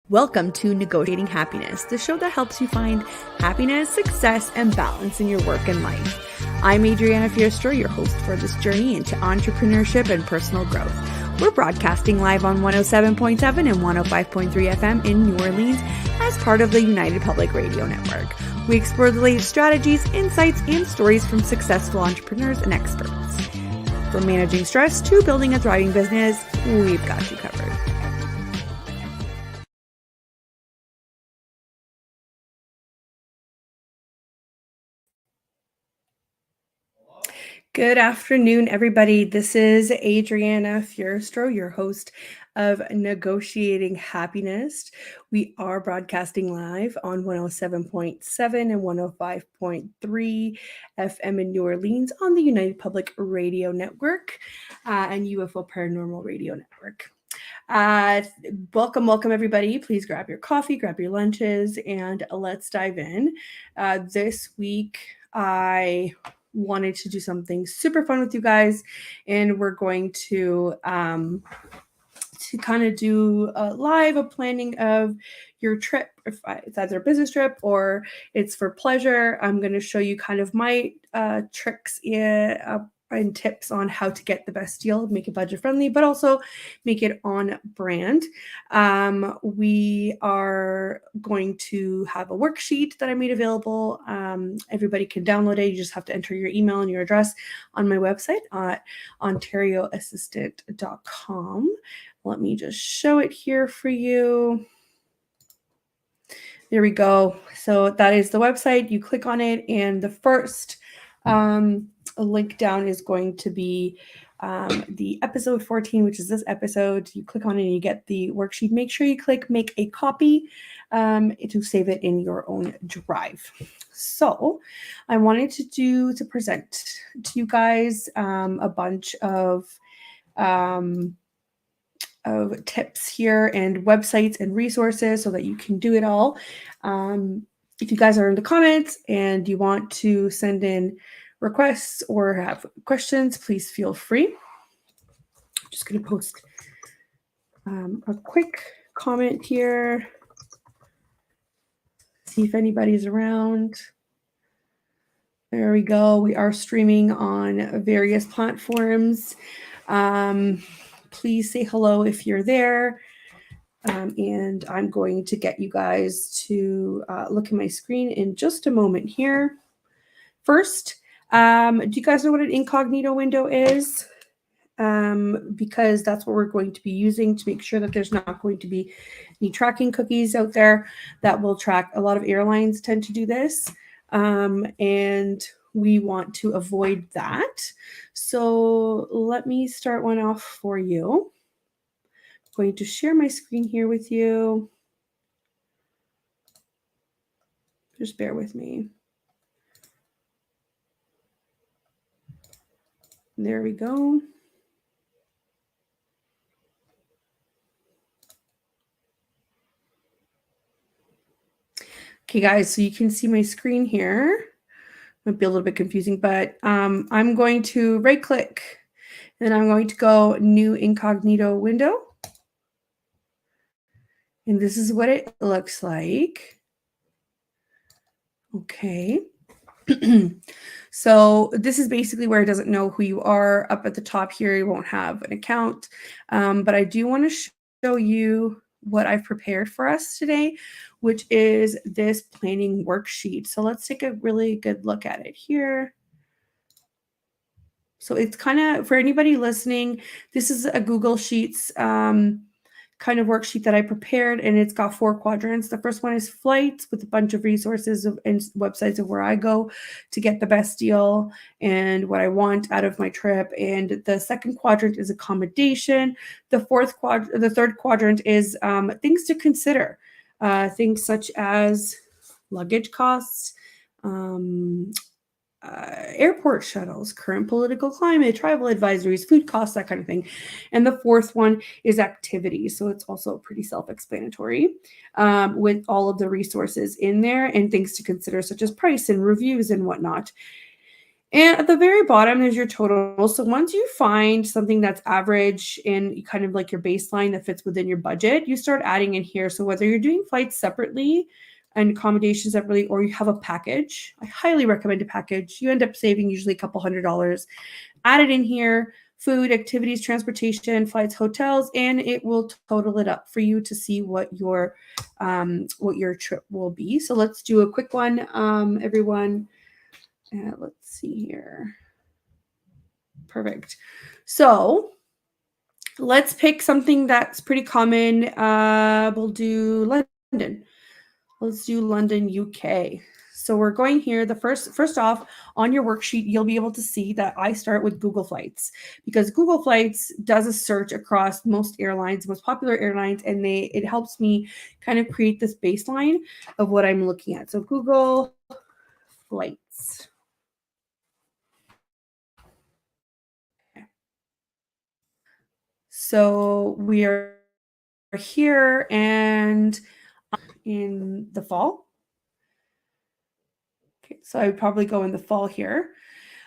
Welcome to Negotiating Happiness, the show that helps you find happiness, success, and balance in your work and life. I'm Adriana Fiestro, your host for this journey into entrepreneurship and personal growth. We're broadcasting live on 107.7 and 105.3 FM in New Orleans as part of the United Public Radio Network. We explore the latest strategies, insights, and stories from successful entrepreneurs and experts. From managing stress to building a thriving business, we've got you covered. Good afternoon, everybody. This is Adriana Fiestro, your host of Negotiating Happiness. We are broadcasting live on 107.7 and 105.3 FM in New Orleans on the United Public Radio Network and UFO Paranormal Radio Network. Welcome, everybody. Please grab your coffee, grab your lunches, and let's dive in. This week, I wanted to do something super fun with you guys, and we're going to kind of do a planning of your trip. If it's either a business trip or it's for pleasure, I'm going to show you kind of my tricks and tips on how to get the best deal, make it budget friendly, but also make it on brand. We are going to have a worksheet that I made available. Everybody can download it. You just have to enter your email and your address on my website at ontarioassistant.com. Let me just show it here for you. There we go. So that is the website. You click on it, and the first link down is going to be the episode 14, which is this episode. You click on it and you get the worksheet. Make sure you click make a copy to save it in your own drive. So I wanted to present to you guys a bunch of tips here and websites and resources so that you can do it all. If you guys are in the comments and you want to send in requests or have questions, please feel free. I'm just going to post a quick comment here. See if anybody's around. There we go. We are streaming on various platforms. Please say hello if you're there. And I'm going to get you guys to look at my screen in just a moment here. First, do you guys know what an incognito window is? Because that's what we're going to be using to make sure that there's not going to be any tracking cookies out there that will track. A lot of airlines tend to do this, and we want to avoid that. So let me start one off for you. I'm going to share my screen here with you. Just bear with me. There we go. Okay, guys, so you can see my screen here. Might be a little bit confusing, but I'm going to right click and I'm going to go new incognito window. And this is what it looks like. Okay. So this is basically where it doesn't know who you are. Up at the top here, you won't have an account. But I do want to show you what I've prepared for us today, which is this planning worksheet. So let's take a really good look at it here. So it's kind of, for anybody listening, this is a Google Sheets kind of worksheet that I prepared, and it's got 4 quadrants. The first one is flights with a bunch of resources and websites of where I go to get the best deal and what I want out of my trip. And the second quadrant is accommodation. The third quadrant is things to consider, things such as luggage costs, airport shuttles, current political climate, travel advisories, food costs, that kind of thing. And the fourth one is activities. So it's also pretty self-explanatory with all of the resources in there and things to consider, such as price and reviews and whatnot. And at the very bottom is your total. So once you find something that's average and kind of like your baseline that fits within your budget, you start adding in here. So whether you're doing flights separately and accommodations separately, or you have a package, I highly recommend a package. You end up saving usually a couple $100. Add it in here, food, activities, transportation, flights, hotels, and it will total it up for you to see what your trip will be. So let's do a quick one, everyone. Let's see here. Perfect. So let's pick something that's pretty common. We'll do London. Let's do London, UK. So we're going here. The first off, on your worksheet, you'll be able to see that I start with Google Flights because Google Flights does a search across most airlines, most popular airlines, and it helps me kind of create this baseline of what I'm looking at. So Google Flights. So we are here and in the fall. Okay, so I would probably go in the fall here.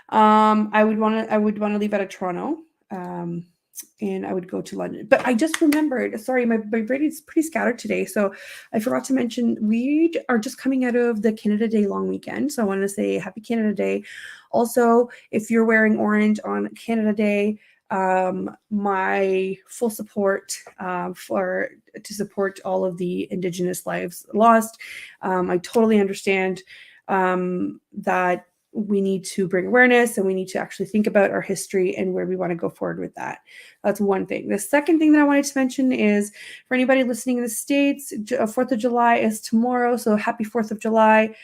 I would want to leave out of Toronto. And I would go to London. But I just remembered, sorry, my brain is pretty scattered today. So I forgot to mention we are just coming out of the Canada Day long weekend. So I want to say happy Canada Day. Also, if you're wearing orange on Canada Day, my full support to support all of the Indigenous lives lost. I totally understand that we need to bring awareness and we need to actually think about our history and where we want to go forward with that. That's one thing. The second thing that I wanted to mention is for anybody listening in the States, 4th of July is tomorrow. So happy 4th of July.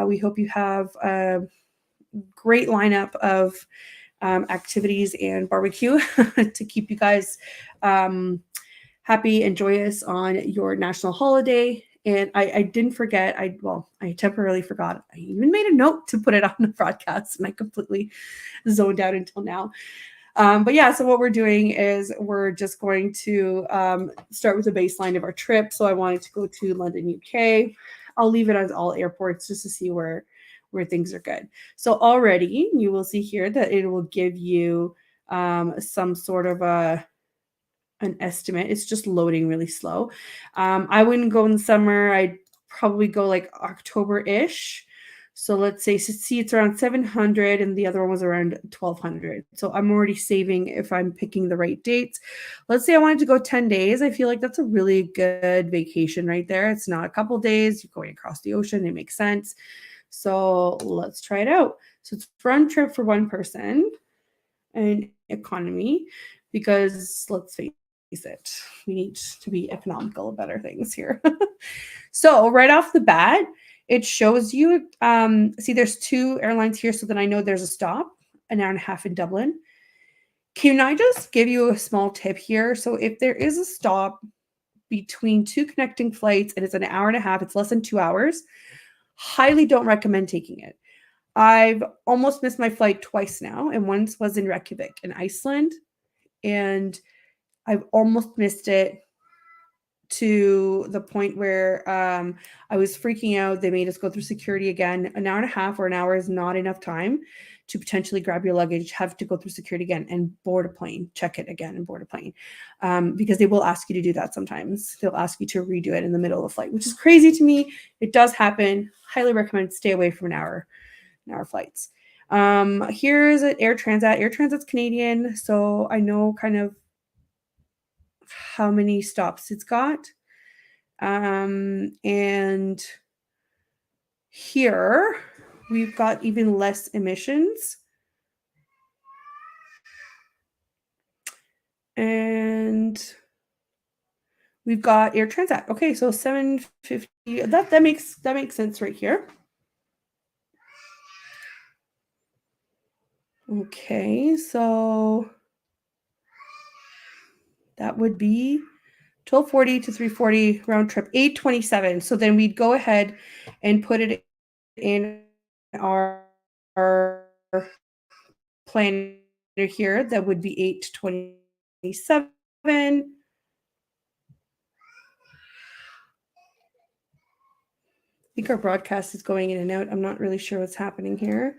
We hope you have a great lineup of activities and barbecue to keep you guys happy and joyous on your national holiday. And I didn't forget, I temporarily forgot. I even made a note to put it on the broadcast and I completely zoned out until now. But yeah, so what we're doing is we're just going to start with the baseline of our trip. So I wanted to go to London, UK. I'll leave it as all airports just to see where things are good. So already you will see here that it will give you some sort of an estimate. It's just loading really slow. I wouldn't go in the summer. I'd probably go like October-ish. So let's say, see, it's around 700 and the other one was around 1200. So I'm already saving if I'm picking the right dates. Let's say I wanted to go 10 days. I feel like that's a really good vacation right there. It's not a couple days. You're going across the ocean. It makes sense. So let's try it out. So it's round trip for one person and economy because let's face it, we need to be economical about our things here. So right off the bat, it shows you, see there's two airlines here so that I know there's a stop, an hour and a half in Dublin. Can I just give you a small tip here? So if there is a stop between two connecting flights and it's an hour and a half, it's less than 2 hours, highly don't recommend taking it. I've almost missed my flight twice now, and once was in Reykjavik in Iceland, and I've almost missed it to the point where I was freaking out. They made us go through security again. An hour and a half or an hour is not enough time to potentially grab your luggage, have to go through security again and board a plane, check it again and board a plane. Because they will ask you to do that sometimes. They'll ask you to redo it in the middle of the flight, which is crazy to me. It does happen. Highly recommend stay away from an hour flights. Here's an Air Transat. Air Transat's Canadian, so I know kind of how many stops it's got. And here we've got even less emissions. And we've got Air Transat. Okay, so 750. That makes sense right here. Okay, so that would be 1240 to 340 round trip, 827. So then we'd go ahead and put it in our planner here. That would be 827. I think our broadcast is going in and out. I'm not really sure what's happening here.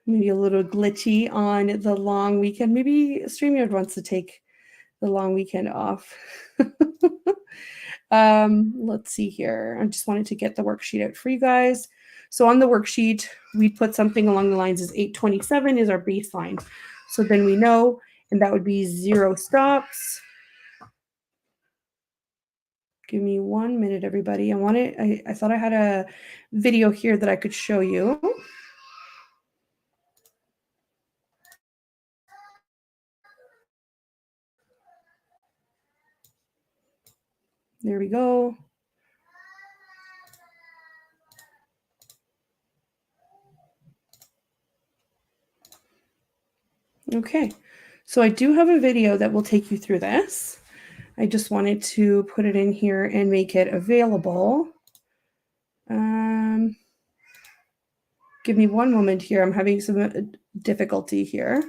maybe a little glitchy on the long weekend. Maybe StreamYard wants to take the long weekend off. Let's see here. I just wanted to get the worksheet out for you guys. So on the worksheet, we put something along the lines as 827 is our baseline. So then we know, and that would be 0 stops. Give me 1 minute, everybody. I thought I had a video here that I could show you. There we go. Okay, so I do have a video that will take you through this. I just wanted to put it in here and make it available. Give me 1 moment here. I'm having some difficulty here.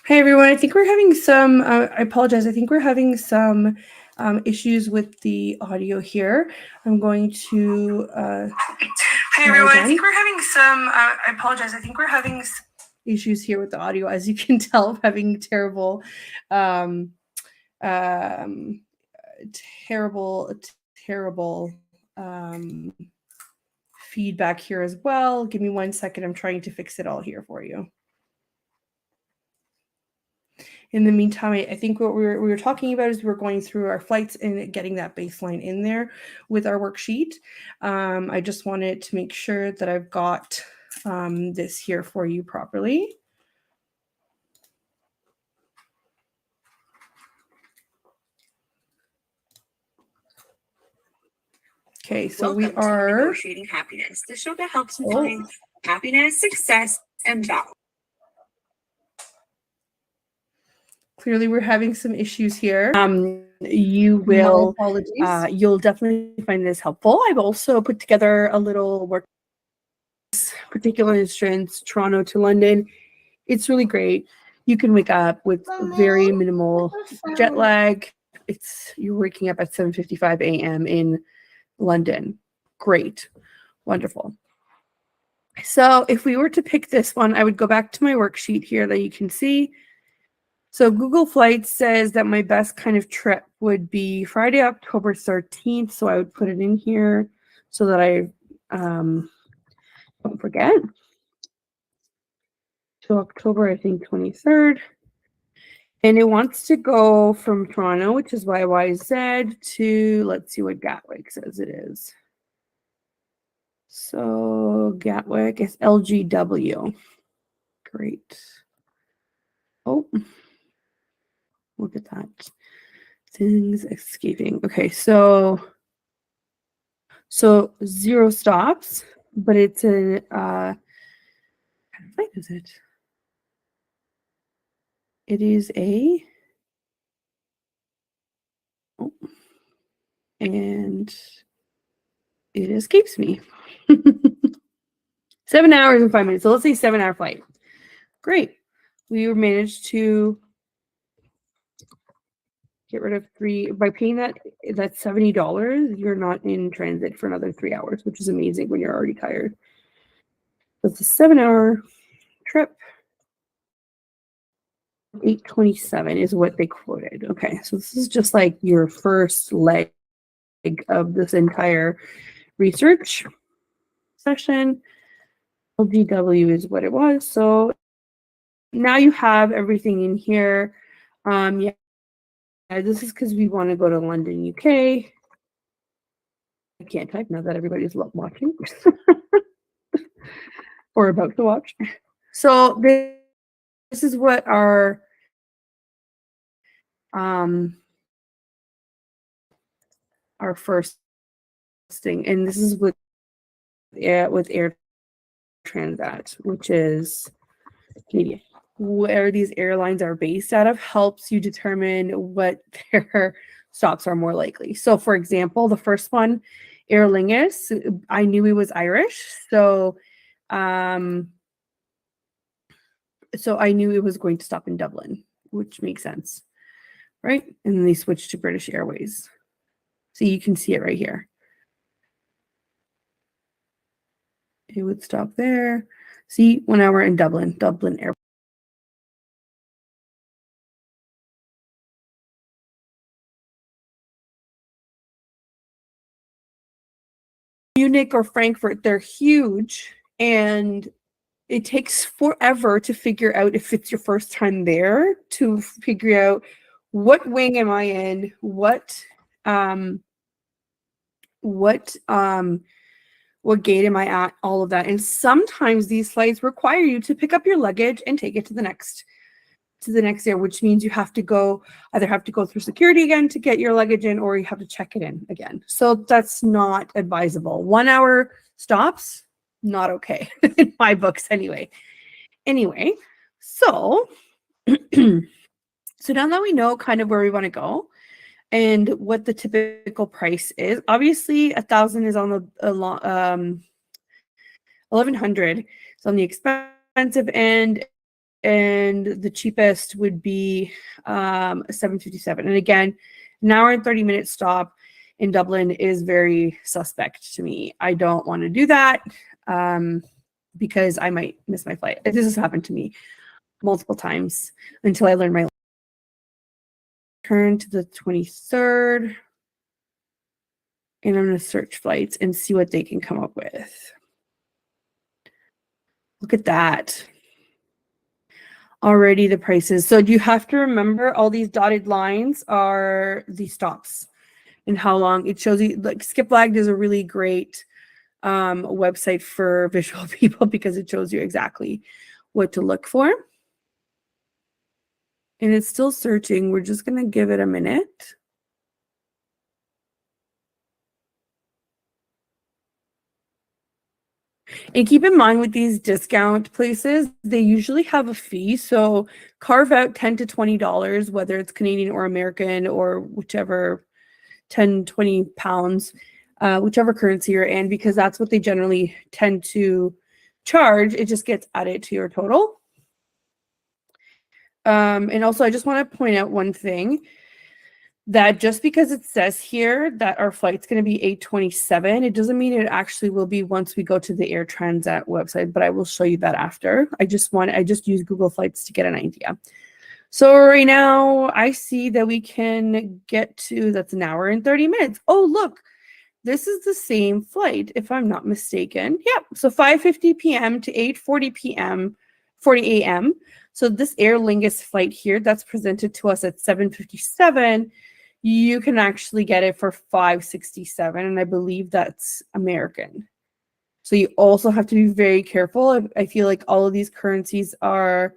Hi everyone. I think we're having some. I apologize. I think we're having some issues with the audio here. I'm going to. Hi everyone. I think we're having some. I apologize. I think we're having issues here with the audio. As you can tell, I'm having um, um, terrible feedback here as well. Give me 1 second. I'm trying to fix it all here for you. In the meantime, I think what we were talking about is we're going through our flights and getting that baseline in there with our worksheet. I just wanted to make sure that I've got this here for you properly. Okay, so we are negotiating happiness, the show that helps you find happiness, success, and balance. Clearly, we're having some issues here. You will, you'll definitely find this helpful. I've also put together a little work, particular instance, Toronto to London. It's really great. You can wake up with very minimal jet lag. You're waking up at 7:55 a.m. in London. Great. Wonderful. So if we were to pick this one, I would go back to my worksheet here that you can see. So Google Flights says that my best kind of trip would be Friday, October 13th. So I would put it in here so that I don't forget. To October, I think 23rd. And it wants to go from Toronto, which is YYZ, to, let's see what Gatwick says it is. So Gatwick is LGW. Great. Oh, look at that. Things escaping. Okay, so 0 stops, but it's a what kind of flight is it? It is a and it escapes me. 7 hours and 5 minutes. So let's say 7-hour flight. Great. We managed to get rid of 3 by paying that's $70. You're not in transit for another 3 hours, which is amazing when you're already tired. So it's a 7-hour trip. 827 is what they quoted. Okay, so this is just like your first leg of this entire research session. LGW is what it was. So now you have everything in here. Yeah, this is because we want to go to London, UK. I can't type now that everybody's watching or about to watch. So this is what our first thing, and this is with Air Transat, which is Canadian. Where these airlines are based out of helps you determine what their stops are more likely. So, for example, the first one, Aer Lingus, I knew he was Irish, so I knew it was going to stop in Dublin, which makes sense, right? And then they switched to British Airways. So you can see it right here. It would stop there. See, 1 hour in Dublin Airport. Munich or Frankfurt, they're huge, and it takes forever to figure out if it's your first time there, to figure out what wing am I in, what gate am I at, all of that. And sometimes these flights require you to pick up your luggage and take it to the next air, which means you have to either go through security again to get your luggage in, or you have to check it in again. So that's not advisable. 1 hour stops, not okay in my books anyway. So so now that we know kind of where we want to go and what the typical price is, obviously 1,000 is on the 1,100 is on the expensive end, and the cheapest would be $7.57. And again, an hour and 30-minute stop in Dublin is very suspect to me. I don't want to do that because I might miss my flight. This has happened to me multiple times until I learn my. Turn to the 23rd, and I'm going to search flights and see what they can come up with. Look at that. Already the prices. So you have to remember all these dotted lines are the stops and how long it shows you. Like Skipflagged is a really great website for visual people because it shows you exactly what to look for. And it's still searching. We're just going to give it a minute. And keep in mind with these discount places, they usually have a fee. So carve out $10 to $20, whether it's Canadian or American or whichever, 10, 20 pounds, whichever currency you're in, because that's what they generally tend to charge. It just gets added to your total. And also, I just want to point out one thing, that just because it says here that our flight's going to be 8:27, it doesn't mean it actually will be once we go to the Air Transat website, but I will show you that after. I just use Google Flights to get an idea. So right now I see that we can get to, that's an hour and 30 minutes. Oh, look, this is the same flight, if I'm not mistaken. Yep. So 5:50 p.m. to 8:40 p.m., 40 a.m. So this Aer Lingus flight here that's presented to us at 7:57, you can actually get it for $5.67, and I believe that's American. So you also have to be very careful. I feel like all of these currencies are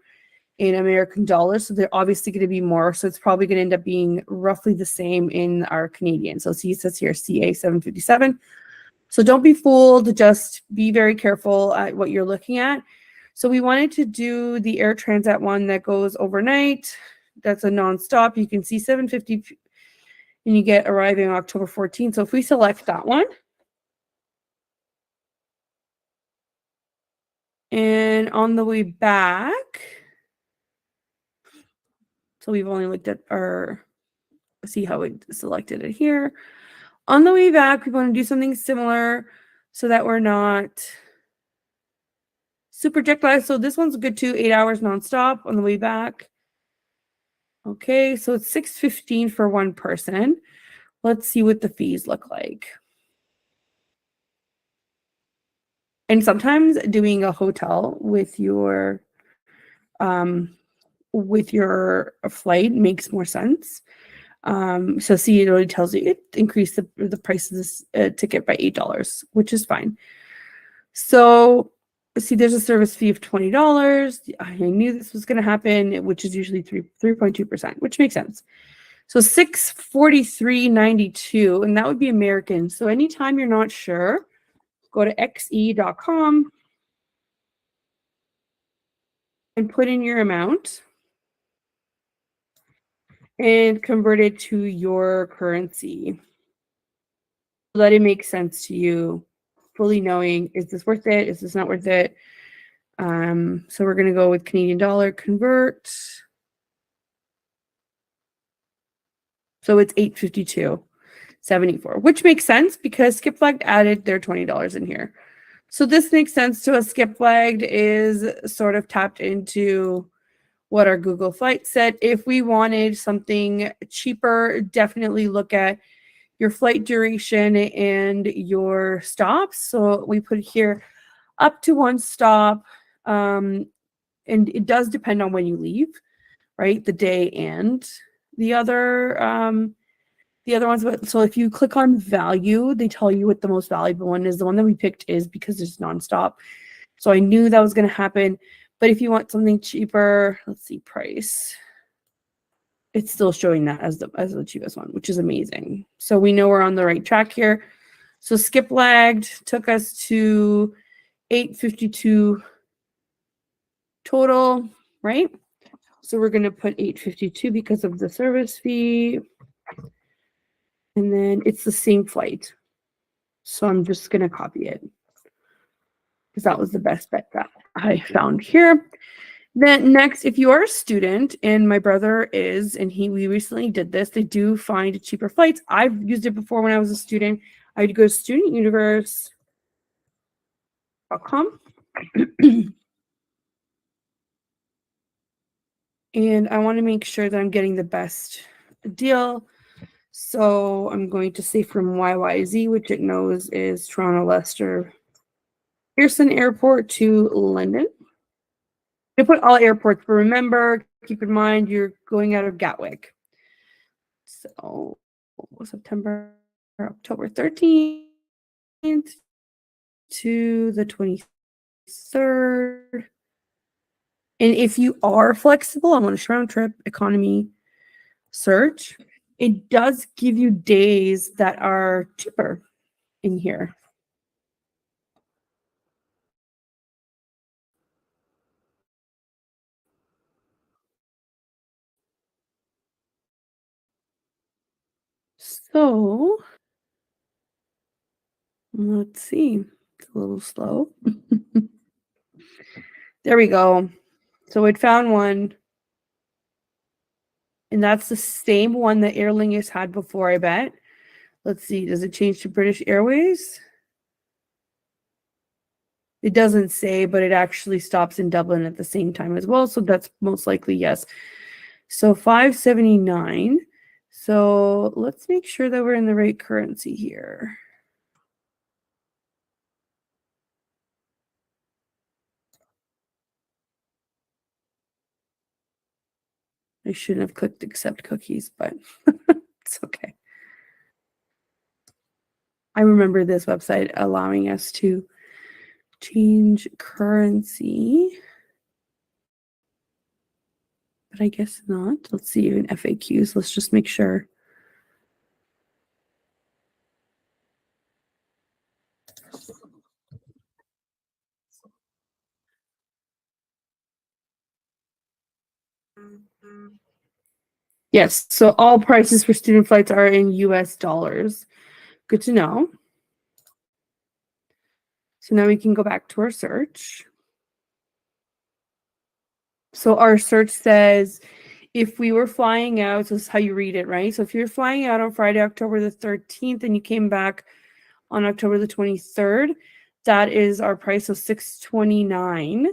in American dollars, so they're obviously going to be more. So it's probably going to end up being roughly the same in our Canadian. So see, it says here CA 757. So don't be fooled. Just be very careful at what you're looking at. So we wanted to do the Air Transat one that goes overnight. That's a nonstop. You can see 750, and you get arriving October 14th. So if we select that one, and on the way back, so we've only looked at our, see how we selected it here. On the way back, we want to do something similar so that we're not super jet lagged. So this one's good too, 8 hours nonstop on the way back. Okay, so it's $6.15 for one person. Let's see what the fees look like. And sometimes doing a hotel with your flight makes more sense. So see, it already tells you it increased the price of this ticket by $8, which is fine. So see, there's a service fee of $20. I knew this was going to happen, which is usually 3.2%, which makes sense. So $643.92, and that would be American. So anytime you're not sure, go to xe.com and put in your amount and convert it to your currency. Let it make sense to you, fully knowing, is this worth it? Is this not worth it? So we're going to go with Canadian dollar, convert. So it's $852.74, which makes sense because Skipflagged added their $20 in here. So this makes sense to us. Skipflagged is sort of tapped into what our Google Flights said. If we wanted something cheaper, definitely look at your flight duration and your stops. So we put here up to one stop, and it does depend on when you leave, right? The day and the other ones. But so if you click on value, they tell you what the most valuable one is. The one that we picked is because it's nonstop. So I knew that was going to happen. But if you want something cheaper, let's see, price. It's still showing that as the cheapest one, which is amazing. So we know we're on the right track here. So Skipflagged took us to $852 total, right? So we're going to put $852 because of the service fee. And then it's the same flight. So I'm just going to copy it because that was the best bet that I found here. Then next, if you are a student, and my brother is, and we recently did this, they do find cheaper flights. I've used it before when I was a student. I would go to studentuniverse.com. And I want to make sure that I'm getting the best deal. So I'm going to say from YYZ, which it knows is Toronto, Leicester, Pearson Airport to London. They put all airports, but remember, keep in mind you're going out of Gatwick. So September, October 13th to the 23rd. And if you are flexible, I'm on a round trip economy search, it does give you days that are cheaper in here. So let's see. It's a little slow. There we go. So it found one. And that's the same one that Aer Lingus had before, I bet. Let's see. Does it change to British Airways? It doesn't say, but it actually stops in Dublin at the same time as well. So that's most likely yes. So 579. So let's make sure that we're in the right currency here. I shouldn't have clicked accept cookies, but it's okay. I remember this website allowing us to change currency, but I guess not. Let's see in FAQs. Let's just make sure. Yes, so all prices for student flights are in US dollars. Good to know. So now we can go back to our search. So our search says if we were flying out, so this is how you read it, right? So if you're flying out on Friday, October the 13th, and you came back on October the 23rd, that is our price of $629.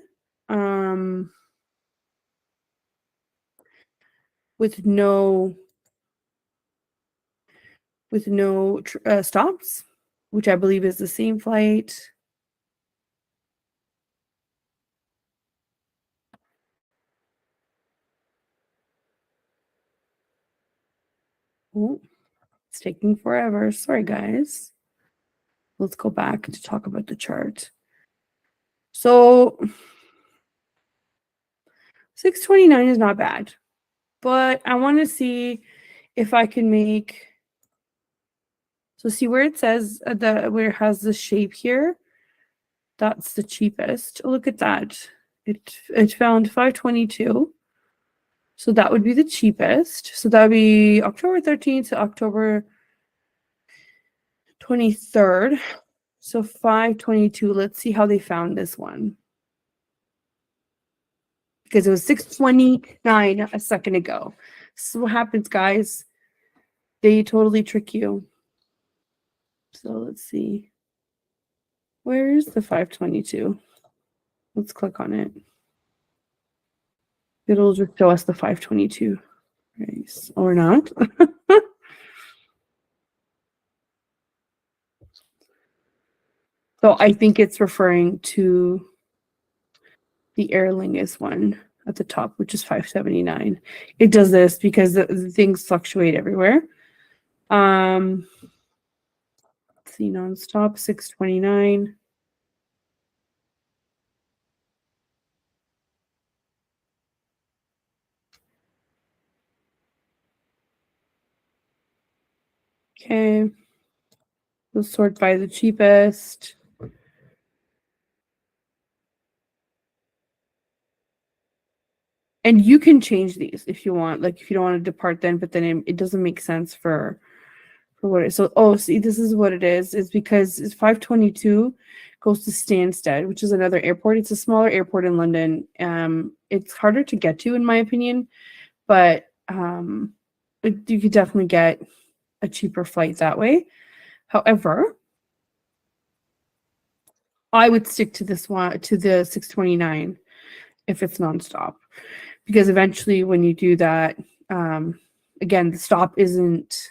With no stops, which I believe is the same flight. Oh, it's taking forever. Sorry, guys. Let's go back to talk about the chart. So 629 is not bad, but I want to see if I can make. So see where it says where it has the shape here. That's the cheapest. Look at that. It found 522. So that would be the cheapest. So that would be October 13th to October 23rd. So 522. Let's see how they found this one. Because it was 629 a second ago. So what happens, guys? They totally trick you. So let's see. Where is the 522? Let's click on it. It'll just show us the 522 price or not. So I think it's referring to the Aer Lingus one at the top, which is 579. It does this because the things fluctuate everywhere. Let's see, nonstop 629. Okay. We'll sort by the cheapest. And you can change these if you want. Like if you don't want to depart then, but then it doesn't make sense for for what it is. So, oh, see, this is what it is. It's because it's 522 goes to Stansted, which is another airport. It's a smaller airport in London. It's harder to get to, in my opinion, but you could definitely get a cheaper flight that way. However, I would stick to this one, to the 629 if it's nonstop, because eventually when you do that, again, the stop isn't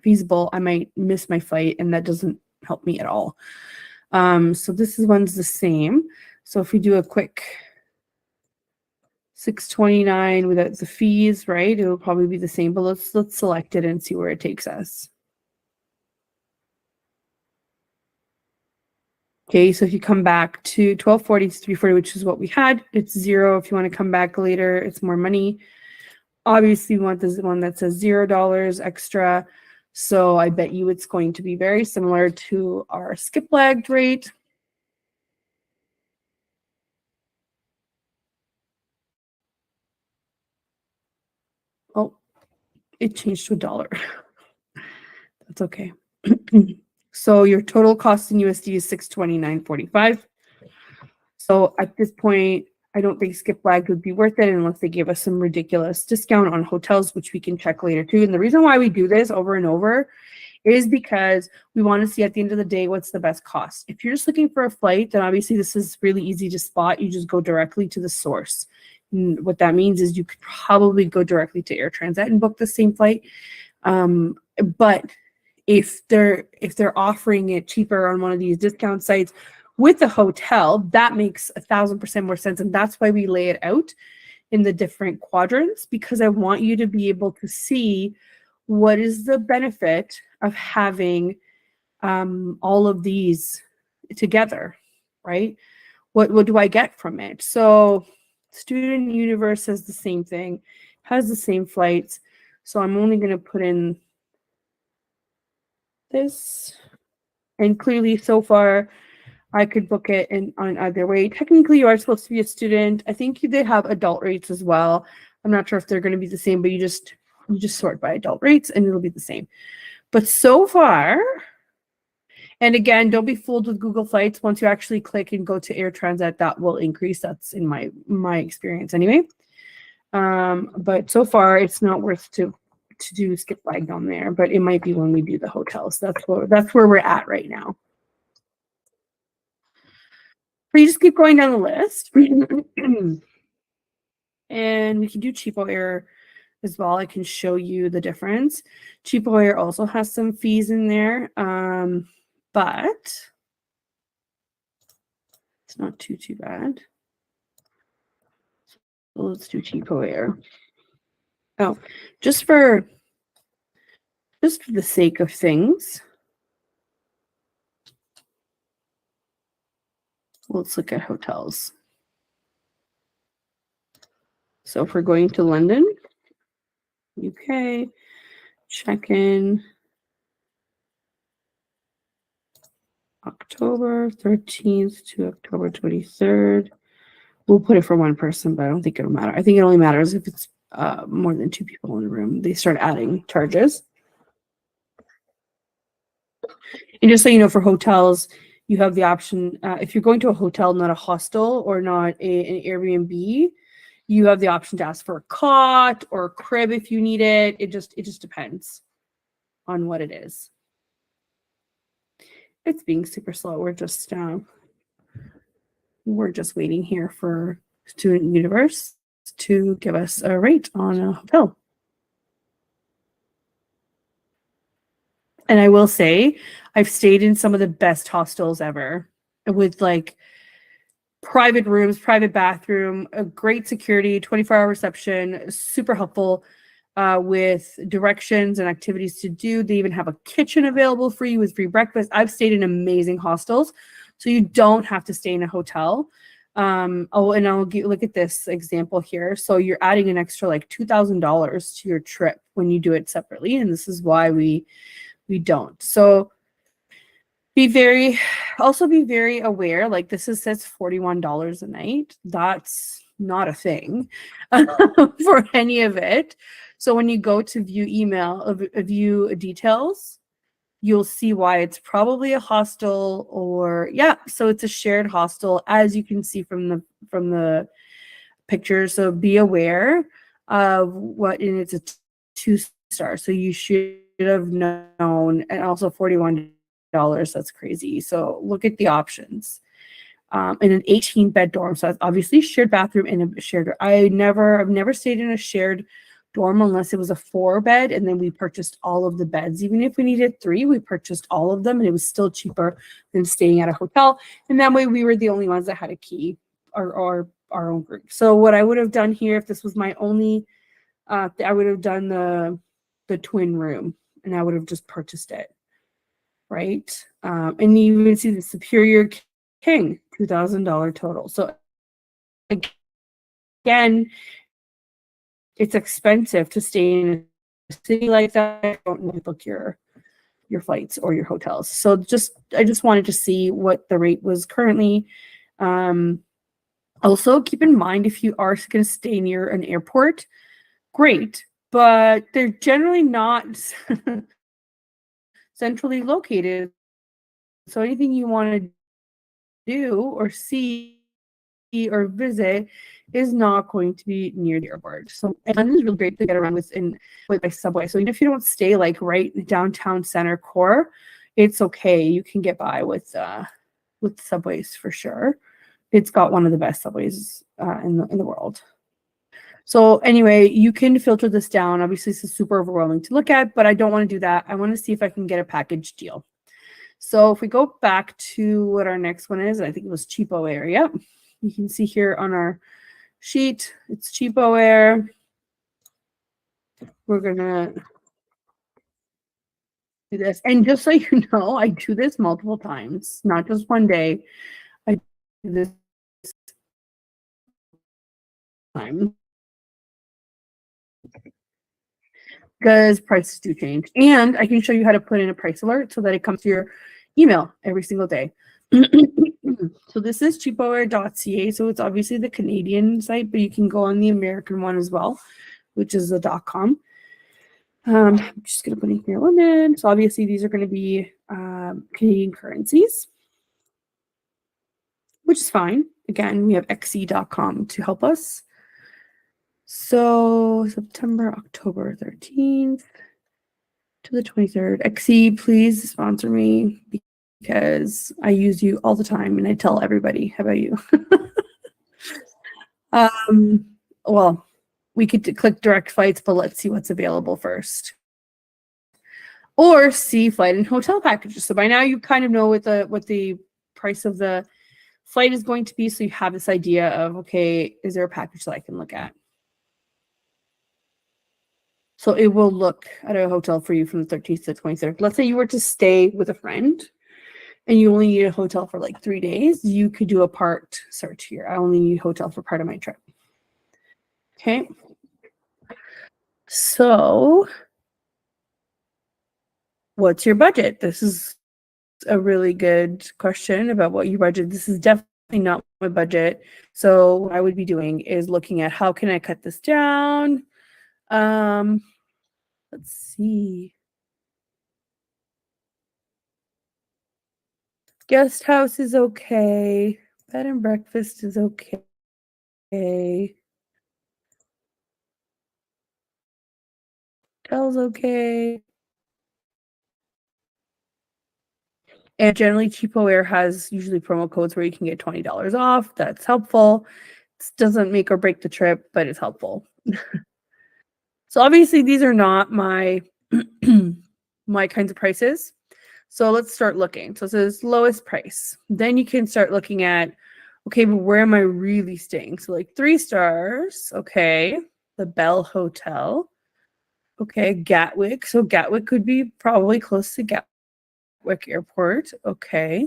feasible. I might miss my flight and that doesn't help me at all. So this one's the same. So if we do a quick 629 without the fees, right, it will probably be the same, but let's select it and see where it takes us. Okay, so if you come back to 1240 to 340, which is what we had, it's 0. If you want to come back later, it's more money. Obviously, we want this one that says $0 extra. So I bet you it's going to be very similar to our skip lagged rate. Oh, it changed to $1. That's okay. So your total cost in USD is $629.45. So at this point, I don't think skip lag would be worth it unless they give us some ridiculous discount on hotels, which we can check later too. And the reason why we do this over and over is because we want to see at the end of the day what's the best cost. If you're just looking for a flight, then obviously this is really easy to spot. You just go directly to the source. And what that means is you could probably go directly to Air Transat and book the same flight. But if they're offering it cheaper on one of these discount sites with the hotel, that makes 1,000% more sense. And that's why we lay it out in the different quadrants, because I want you to be able to see what is the benefit of having all of these together, right? What do I get from it? So Student Universe has the same thing, has the same flights. So I'm only going to put in this. And clearly so far, I could book it on either way. Technically, you are supposed to be a student. I think they have adult rates as well. I'm not sure if they're going to be the same, but you just sort by adult rates and it'll be the same. But so far, and again, don't be fooled with Google Flights. Once you actually click and go to Air Transat, that will increase. That's in my experience anyway. But so far, it's not worth to do skip lag on there, but it might be when we do the hotels. That's where we're at right now. But you just keep going down the list. And we can do Cheapo Air as well. I can show you the difference. Cheapo Air also has some fees in there, but it's not too bad. So let's do Cheapo Air. Oh, just for the sake of things, let's look at hotels. So if we're going to London, UK, check-in October 13th to October 23rd. We'll put it for one person, but I don't think it'll matter. I think it only matters if it's more than 2 people in the room. They start adding charges. And just so you know, for hotels, you have the option, if you're going to a hotel, not a hostel or not an Airbnb, you have the option to ask for a cot or a crib if you need it. It just depends on what it is. It's being super slow. We're just waiting here for Student Universe to give us a rate on a hotel. And I will say, I've stayed in some of the best hostels ever with like private rooms, private bathroom, a great security, 24-hour reception, super helpful with directions and activities to do. They even have a kitchen available for you with free breakfast. I've stayed in amazing hostels, so you don't have to stay in a hotel. And I'll look at this example here. So you're adding an extra like $2,000 to your trip when you do it separately, and this is why we don't. So be very aware, like this says $41 a night. That's not a thing for any of it. So when you go to view email, view details, you'll see why it's probably a hostel, or yeah, so it's a shared hostel, as you can see from the picture. So be aware of what, and it's a 2-star. So you should have known, and also $41. That's crazy. So look at the options. In an 18-bed dorm. So that's obviously shared bathroom and a shared. I've never stayed in a shared dorm unless it was a 4-bed, and then we purchased all of the beds. Even if we needed 3, we purchased all of them, and it was still cheaper than staying at a hotel. And that way, we were the only ones that had a key, or our own group. So what I would have done here, if this was my only, I would have done the twin room, and I would have just purchased it, right? And you even see the Superior King, $2,000 total. So again, it's expensive to stay in a city like that. Don't book your flights or your hotels. So I just wanted to see what the rate was currently. Also, keep in mind, if you are going to stay near an airport, great, but they're generally not centrally located. So anything you want to do or see or visit is not going to be near the airport. So London is really great to get around with by subway. So even if you don't stay like right in downtown center core, it's okay. You can get by with subways for sure. It's got one of the best subways in the world. So anyway, you can filter this down. Obviously, this is super overwhelming to look at, but I don't want to do that. I want to see if I can get a package deal. So if we go back to what our next one is, I think it was Cheapo Air. Yep. You can see here on our sheet, it's Cheapo Air. We're going to do this. And just so you know, I do this multiple times, not just one day. I do this time because prices do change. And I can show you how to put in a price alert so that it comes to your email every single day. So this is cheapoair.ca. So it's obviously the Canadian site, but you can go on the American one as well, which is the .com. I'm just going to put in here limit. So obviously these are going to be Canadian currencies, which is fine. Again, we have xe.com to help us. So September, October 13th to the 23rd. XE, please sponsor me because I use you all the time and I tell everybody. How about you? Well, we could click direct flights, but let's see what's available first. Or see flight and hotel packages. So by now you kind of know what the price of the flight is going to be. So you have this idea of, okay, is there a package that I can look at? So it will look at a hotel for you from the 13th to the 23rd. Let's say you were to stay with a friend and you only need a hotel for like 3 days. You could do a part search here. I only need a hotel for part of my trip. Okay. So what's your budget? This is a really good question about what you budget. This is definitely not my budget. So what I would be doing is looking at how can I cut this down? Let's see. Guest house is okay. Bed and breakfast is okay. Hotel's okay. And generally, Cheapo Air has usually promo codes where you can get $20 off. That's helpful. This doesn't make or break the trip, but it's helpful. So obviously, these are not my my kinds of prices. So let's start looking. So it says lowest price. Then you can start looking at, okay, but where am I really staying? So like 3 stars. Okay. The Bell Hotel. Okay. Gatwick. So Gatwick could be probably close to Gatwick Airport. Okay.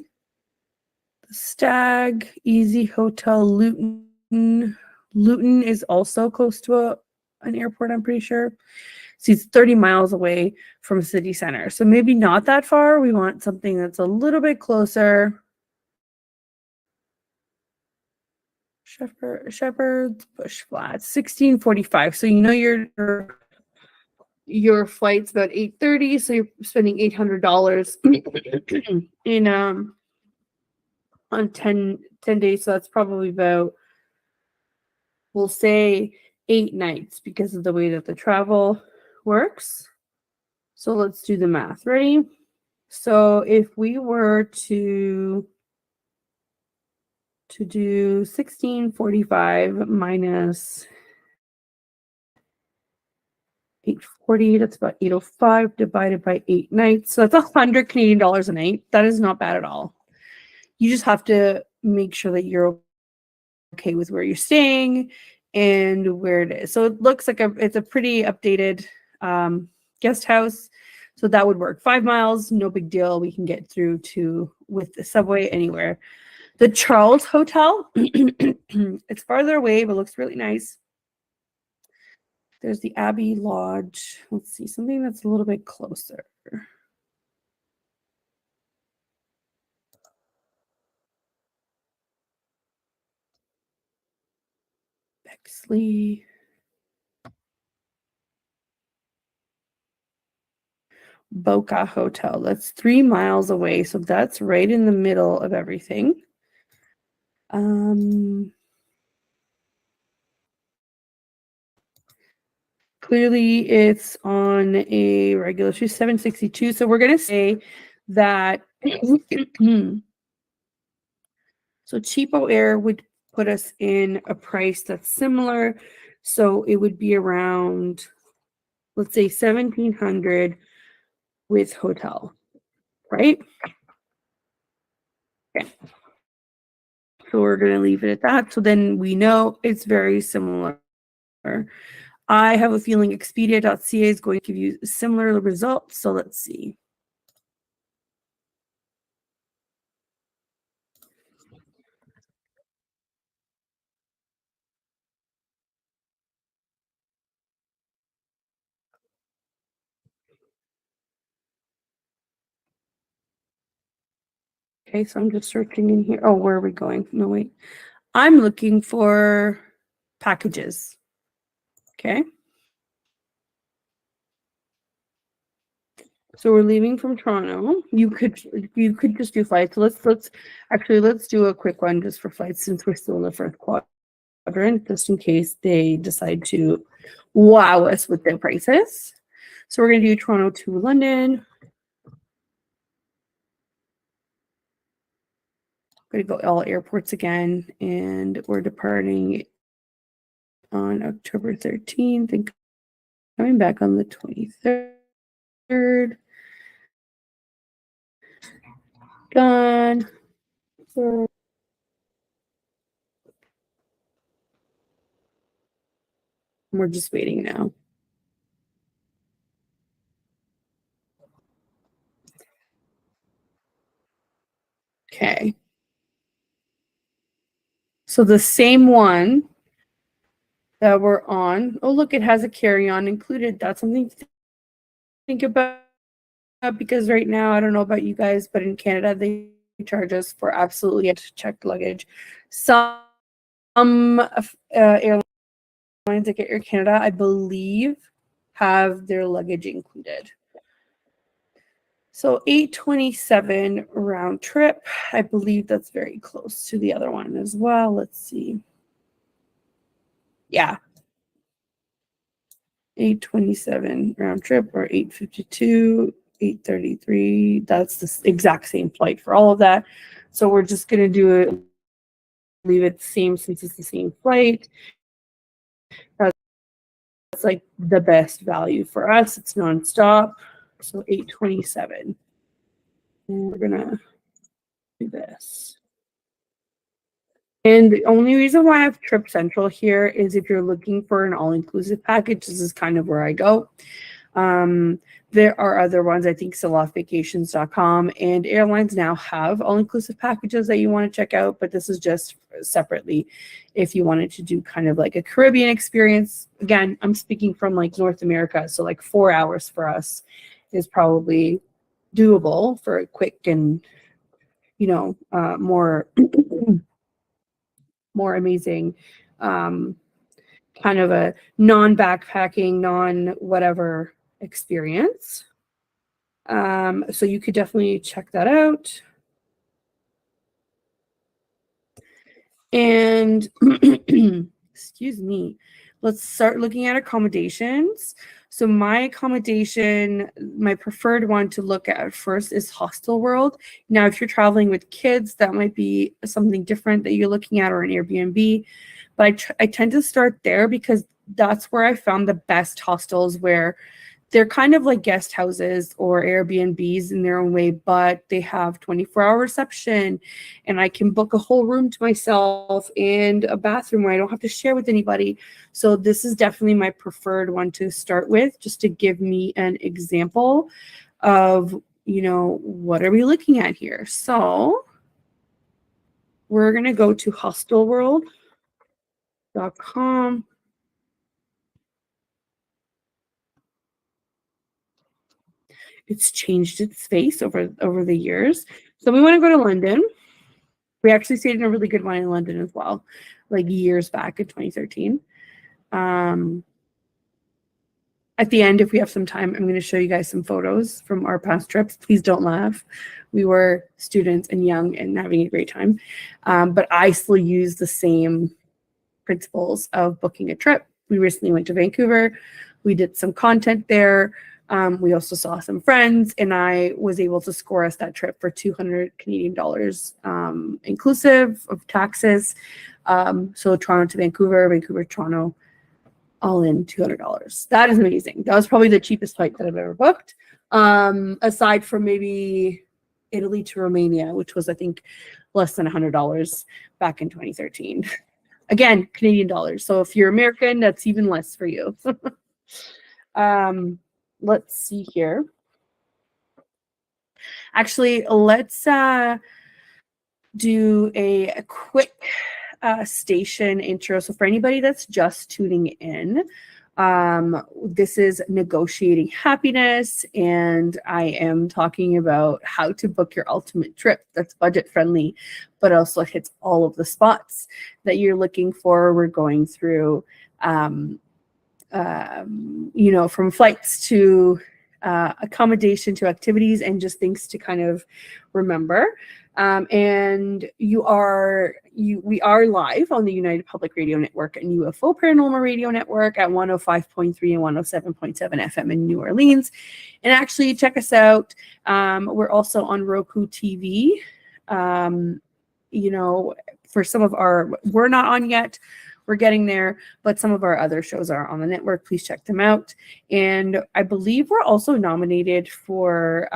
The Stag, Easy Hotel, Luton. Luton is also close to an airport, I'm pretty sure. So it's 30 miles away from city center. So maybe not that far. We want something that's a little bit closer. Shepherd's Bush Flats, 1645. So you know you're your flight's about 8:30, so you're spending $800 in on 10 days. So that's probably about, we'll say, 8 nights because of the way that the travel works. So let's do the math. Ready? So if we were to do 1645 minus 840, that's about 805 divided by 8 nights. So that's 100 Canadian dollars a night. That is not bad at all. You just have to make sure that you're okay with where you're staying and where it is. So it looks like it's a pretty updated guest house. So that would work. 5 miles, no big deal. We can get through to with the subway anywhere. The Charles Hotel, it's farther away, but looks really nice. There's the Abbey Lodge. Let's see, something that's a little bit closer. Bexley. Boca Hotel. That's 3 miles away, so that's right in the middle of everything. Clearly it's on a regular 762. So we're gonna say that so Cheapo Air would put us in a price that's similar. So it would be around, let's say, 1,700 with hotel, right? Okay. So we're gonna leave it at that. So then we know it's very similar. I have a feeling Expedia.ca is going to give you similar results. So let's see. Okay, so I'm just searching in here. Oh, where are we going? No, wait. I'm looking for packages. Okay. So we're leaving from Toronto. You could just do flights. So let's do a quick one just for flights since we're still in the first quadrant, just in case they decide to wow us with their prices. So we're gonna do Toronto to London. Going to go all airports again, and we're departing on October 13th and coming back on the 23rd. Done. So we're just waiting now. Okay. So the same one that we're on. Oh, look, it has a carry-on included. That's something to think about because right now, I don't know about you guys, but in Canada, they charge us for absolutely checked luggage. Some airlines like Air Canada, I believe, have their luggage included. So 827 round trip. I believe that's very close to the other one as well. Let's see. Yeah. 827 round trip or 852, 833. That's the exact same flight for all of that. So we're just going to do it, leave it the same since it's the same flight. That's like the best value for us. It's nonstop. So 827. And we're going to do this. And the only reason why I have Trip Central here is if you're looking for an all-inclusive package, this is kind of where I go. There are other ones, I think selofvacations.com, and airlines now have all-inclusive packages that you want to check out, but this is just separately if you wanted to do kind of like a Caribbean experience. Again, I'm speaking from like North America, so like 4 hours for us is probably doable for a quick and, you know, more amazing kind of a non-backpacking, non-whatever experience. So you could definitely check that out. And excuse me, let's start looking at accommodations. So my accommodation, my preferred one to look at first is Hostel World. Now, if you're traveling with kids, that might be something different that you're looking at, or an Airbnb. But I tend to start there because that's where I found the best hostels, where they're kind of like guest houses or Airbnbs in their own way, but they have 24-hour reception, and I can book a whole room to myself and a bathroom where I don't have to share with anybody. So this is definitely my preferred one to start with, just to give me an example of, what are we looking at here? So we're going to go to hostelworld.com. It's changed its face over the years. So we want to go to London. We actually stayed in a really good one in London as well, like years back in 2013. At the end, if we have some time, I'm going to show you guys some photos from our past trips. Please don't laugh. We were students and young and having a great time. But I still use the same principles of booking a trip. We recently went to Vancouver. We did some content there. We also saw some friends, and I was able to score us that trip for 200 Canadian dollars, inclusive of taxes. So Toronto to Vancouver, Vancouver to Toronto, all in $200. That is amazing. That was probably the cheapest flight that I've ever booked, aside from maybe Italy to Romania, which was, I think, less than $100 back in 2013. Again, Canadian dollars. So if you're American, that's even less for you. Let's see here. Actually, let's do a quick station intro. So for anybody that's just tuning in, this is Negotiating Happiness, and I am talking about how to book your ultimate trip that's budget friendly, but also hits all of the spots that you're looking for. We're going through from flights to accommodation to activities, and just things to kind of remember. And we are live on the United Public Radio Network and UFO Paranormal Radio Network at 105.3 and 107.7 FM in New Orleans. And actually, check us out. We're also on Roku TV. For some of we're not on yet. We're getting there, but some of our other shows are on the network. Please check them out. And I believe we're also nominated for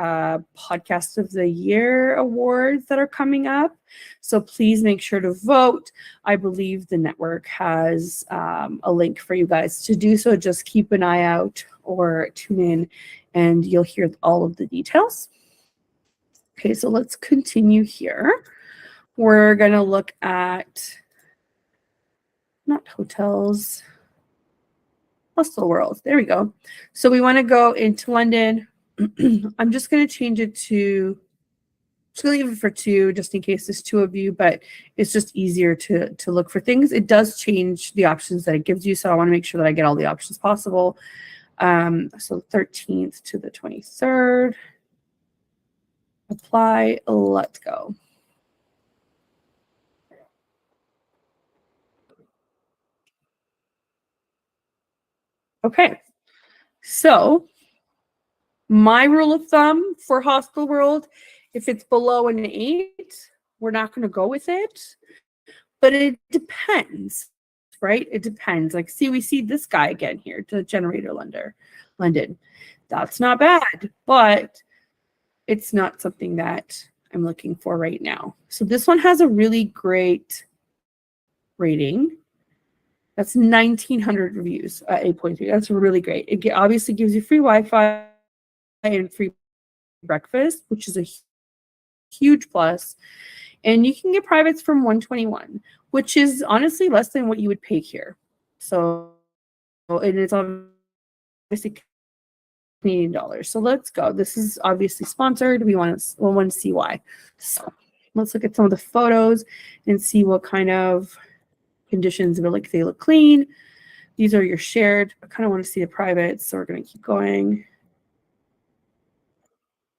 Podcast of the Year awards that are coming up. So please make sure to vote. I believe the network has a link for you guys to do so. Just keep an eye out or tune in, and you'll hear all of the details. Okay, so let's continue here. We're going to look at not hotels, Hostel World. There we go. So we want to go into London. I'm just going to change it to, just going to leave it for 2, just in case there's 2 of you, but it's just easier to look for things. It does change the options that it gives you, so I want to make sure that I get all the options possible. So 13th to the 23rd. Apply. Let's go. Okay, so my rule of thumb for Hostel World, if it's below an 8, we're not going to go with it. But it depends, right? It depends. Like, we see this guy again here, the generator London. That's not bad, but it's not something that I'm looking for right now. So this one has a really great rating. That's 1,900 reviews at 8.3. That's really great. It obviously gives you free Wi-Fi and free breakfast, which is a huge plus. And you can get privates from 121, which is honestly less than what you would pay here. So, and it's obviously Canadian dollars. So let's go. This is obviously sponsored. We want to see why. So let's look at some of the photos and see what kind of conditions they look clean. These are your shared. I kind of want to see the privates, so we're going to keep going.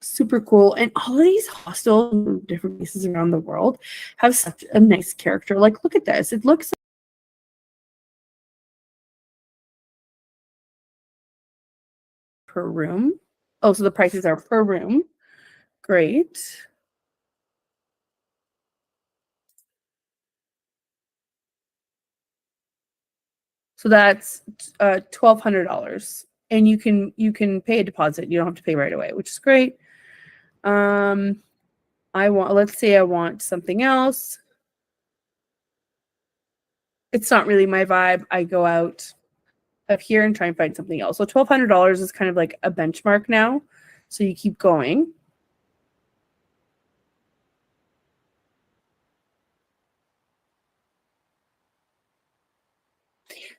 Super cool. And all of these hostels in different places around the world have such a nice character. Like, look at this. It looks per room. Oh, so the prices are per room. Great. So that's $1,200, and you can pay a deposit. You don't have to pay right away, which is great. Let's say I want something else. It's not really my vibe. I go out of here and try and find something else. So $1,200 is kind of like a benchmark now. So you keep going.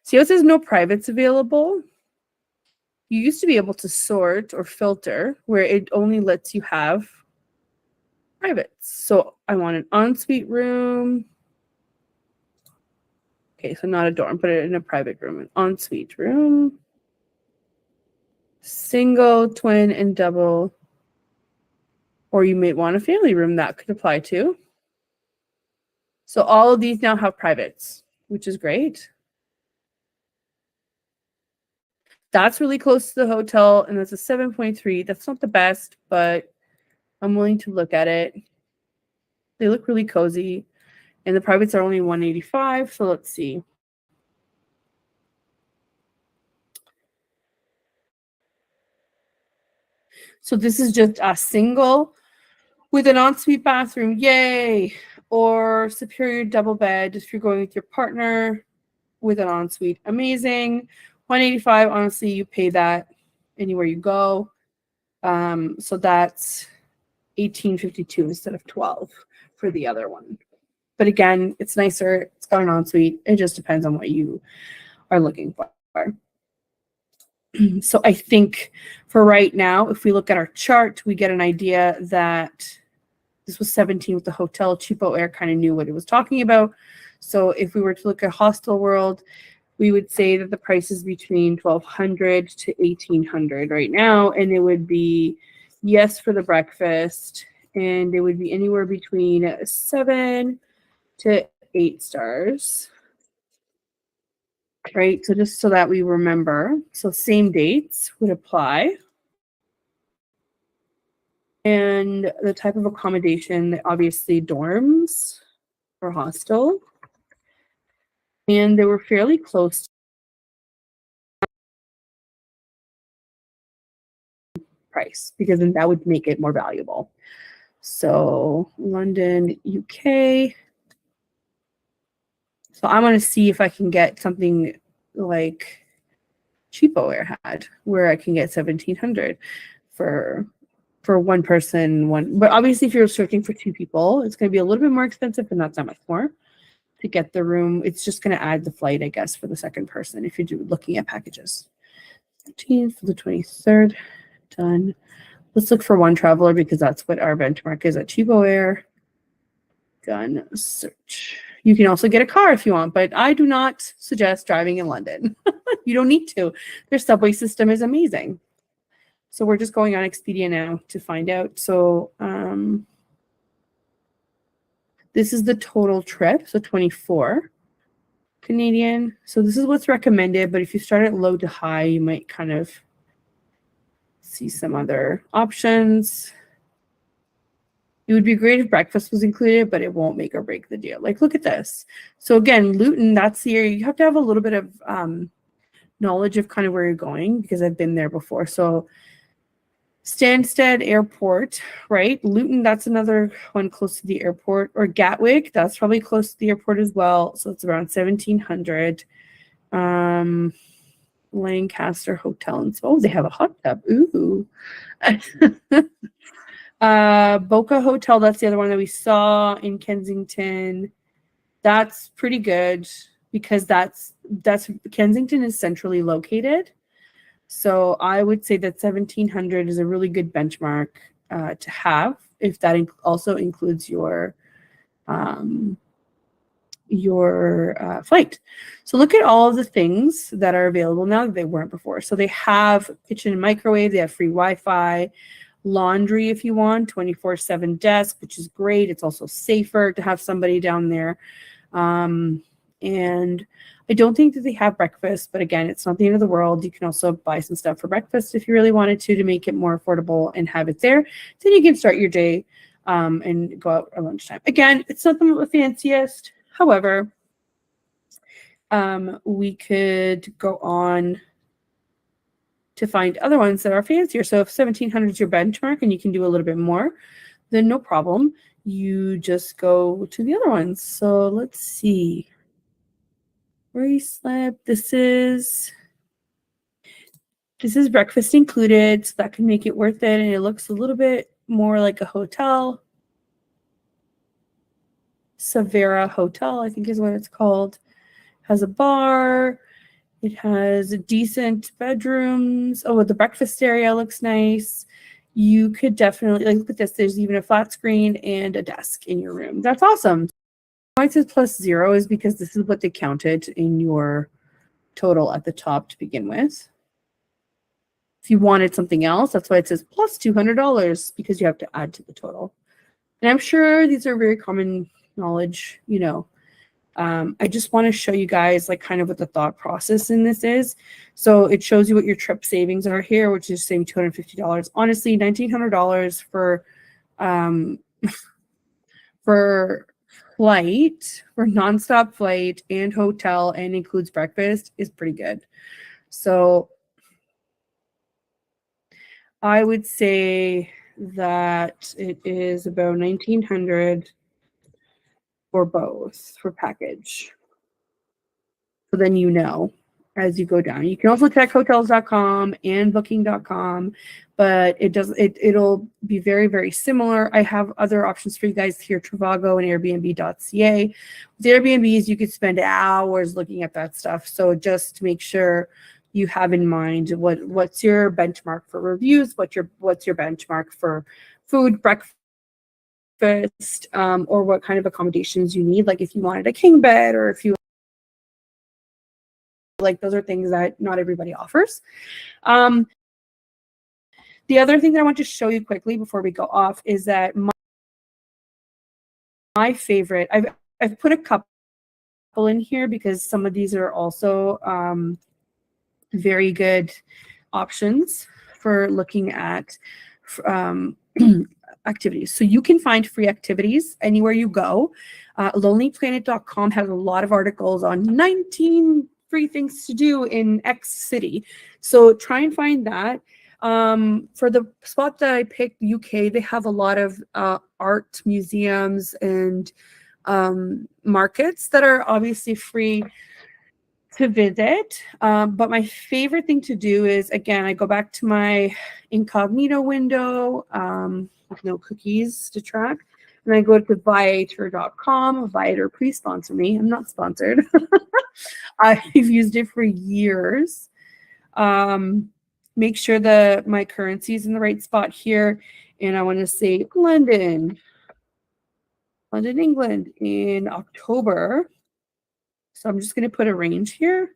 See how it says no privates available? You used to be able to sort or filter where it only lets you have privates. So I want an ensuite room. Okay, so not a dorm, but in a private room, an ensuite room. Single, twin, and double. Or you may want a family room, that could apply too. So all of these now have privates, which is great. That's really close to the hotel, and that's a 7.3. That's not the best, but I'm willing to look at it. They look really cozy, and the privates are only $185. So let's see. So this is just a single with an ensuite bathroom, yay! Or superior double bed if you're going with your partner with an ensuite, amazing. $185. Honestly, you pay that anywhere you go. So that's $1,852 instead of $12 for the other one. But again, it's nicer. It's got an ensuite. It just depends on what you are looking for. So I think for right now, if we look at our chart, we get an idea that this was 17 with the hotel. Cheapo Air kind of knew what it was talking about. So if we were to look at Hostel World, we would say that the price is between $1,200 to $1,800 right now, and it would be yes for the breakfast, and it would be anywhere between 7 to 8 stars. Right, so just so that we remember, so same dates would apply. And the type of accommodation, obviously dorms or hostel. And they were fairly close to price because then that would make it more valuable. So London, UK. So I want to see if I can get something like Cheapo Air had, where I can get 1,700 for one person, one. But obviously, if you're searching for two people, it's going to be a little bit more expensive, but not that much more to get the room. It's just going to add the flight, I guess, for the second person if you're looking at packages. 15th for the 23rd, done. Let's look for one traveler because that's what our benchmark is at Cheapo Air. Done. Search. You can also get a car if you want, but I do not suggest driving in London. You don't need to. Their subway system is amazing. So we're just going on Expedia now to find out. So this is the total trip, so 24 Canadian. So this is what's recommended, but if you start at low to high, you might kind of see some other options. It would be great if breakfast was included, but it won't make or break the deal. Like, look at this. So again, Luton, that's the area. You have to have a little bit of knowledge of kind of where you're going because I've been there before. So Stansted Airport, right? Luton, that's another one close to the airport. Or Gatwick, that's probably close to the airport as well. So it's around 1,700. Lancaster Hotel. And so, they have a hot tub. Ooh. Boca Hotel, that's the other one that we saw in Kensington. That's pretty good because that's Kensington is centrally located. So I would say that 1,700 is a really good benchmark to have if that also includes your flight. So look at all of the things that are available now that they weren't before. So they have kitchen and microwave, they have free Wi-Fi, laundry if you want, 24/7 desk, which is great. It's also safer to have somebody down there. And I don't think that they have breakfast, but again, it's not the end of the world. You can also buy some stuff for breakfast if you really wanted to make it more affordable and have it there. Then you can start your day and go out at lunchtime. Again, it's not the fanciest. However, we could go on to find other ones that are fancier. So if 1700 is your benchmark and you can do a little bit more, then no problem. You just go to the other ones. So let's see. Where you slept. This is breakfast included, so that can make it worth it. And it looks a little bit more like a hotel. Savera Hotel, I think is what it's called. Has a bar. It has decent bedrooms. Oh, the breakfast area looks nice. You could definitely, like, look at this. There's even a flat screen and a desk in your room. That's awesome. Why it says +0 is because this is what they counted in your total at the top to begin with. If you wanted something else, that's why it says +$200 because you have to add to the total. And I'm sure these are very common knowledge, you know. I just want to show you guys like kind of what the thought process in this is. So it shows you what your trip savings are here, which is saving $250. Honestly, $1,900 for for flight, for nonstop flight and hotel and includes breakfast is pretty good. So I would say that it is about $1,900 for both for package. So then you know as you go down. You can also check hotels.com and booking.com, but it'll be very, very similar. I have other options for you guys here, Trivago and Airbnb.ca. With Airbnbs, you could spend hours looking at that stuff. So just to make sure you have in mind what's your benchmark for reviews, what's your benchmark for food, breakfast, or what kind of accommodations you need. Like if you wanted a king bed or if you like, those are things that not everybody offers. The other thing that I want to show you quickly before we go off is that my favorite, I've put a couple in here because some of these are also very good options for looking at activities. So you can find free activities anywhere you go. Lonelyplanet.com has a lot of articles on 19 free things to do in X city. So try and find that. For the spot that I picked, UK, they have a lot of art museums and markets that are obviously free to visit. But my favorite thing to do is, again, I go back to my incognito window with no cookies to track. And I go to viator.com. Viator, please sponsor me. I'm not sponsored. I've used it for years. Make sure that my currency is in the right spot here. And I want to say London, England in October. So I'm just going to put a range here.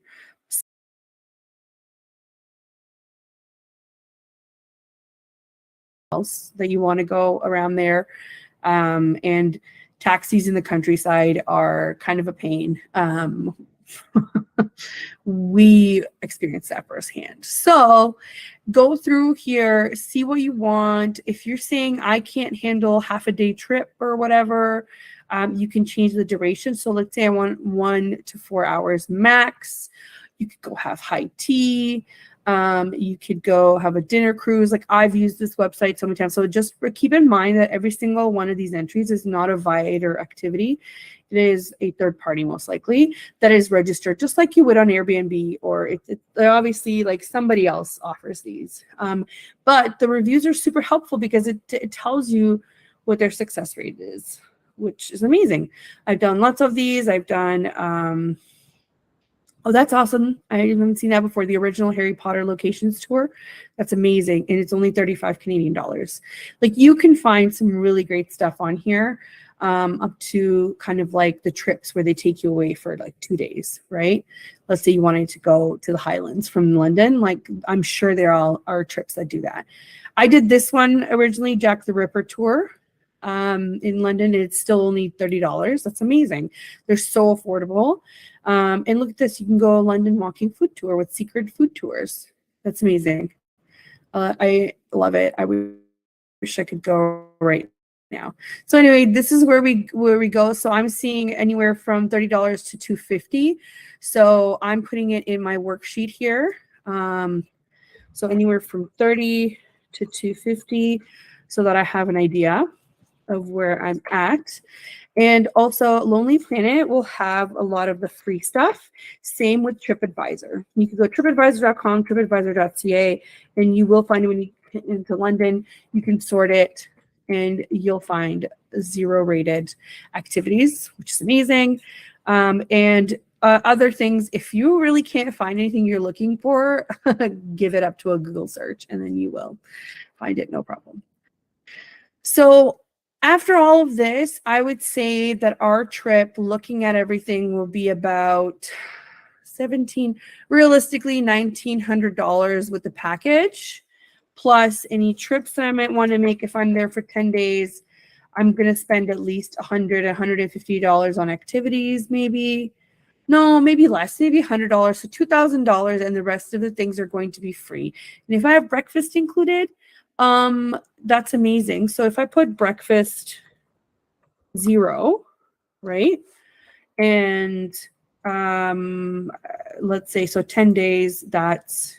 Else that you want to go around there. And taxis in the countryside are kind of a pain. We experienced that firsthand. So go through here, see what you want. If you're saying I can't handle half a day trip or whatever, you can change the duration. So let's say I want 1 to 4 hours max. You could go have high tea. You could go have a dinner cruise. Like I've used this website so many times. So just keep in mind that every single one of these entries is not a Viator activity. It is a third party, most likely, that is registered just like you would on Airbnb, or it's obviously like somebody else offers these. But the reviews are super helpful because it tells you what their success rate is, which is amazing. I've done lots of these. I've done oh, that's awesome. I haven't seen that before. The original Harry Potter locations tour. That's amazing. And it's only 35 Canadian dollars. Like you can find some really great stuff on here. up to kind of like the trips where they take you away for like 2 days, right? Let's say you wanted to go to the Highlands from London. Like, I'm sure there are trips that do that. I did this one originally, Jack the Ripper tour in London. It's still only $30. That's amazing. They're so affordable. And look at this. You can go a London walking food tour with secret food tours. That's amazing. I love it. I wish I could go right now. So anyway, this is where we go. So I'm seeing anywhere from $30 to $250. So I'm putting it in my worksheet here. So anywhere from 30 to 250, so that I have an idea of where I'm at. And also, Lonely Planet will have a lot of the free stuff. Same with TripAdvisor. You can go tripadvisor.com, tripadvisor.ca, and you will find when you get into London, you can sort it, and you'll find 0 rated activities, which is amazing. And other things, if you really can't find anything you're looking for, give it up to a Google search, and then you will find it, no problem. So after all of this, I would say that our trip, looking at everything, will be about realistically $1,900 with the package, plus any trips that I might want to make. If I'm there for 10 days, I'm going to spend at least $150 on activities, maybe. No, maybe less, maybe $100, so $2,000, and the rest of the things are going to be free. And if I have breakfast included, that's amazing. So if I put breakfast 0, right? And let's say, so 10 days, that's,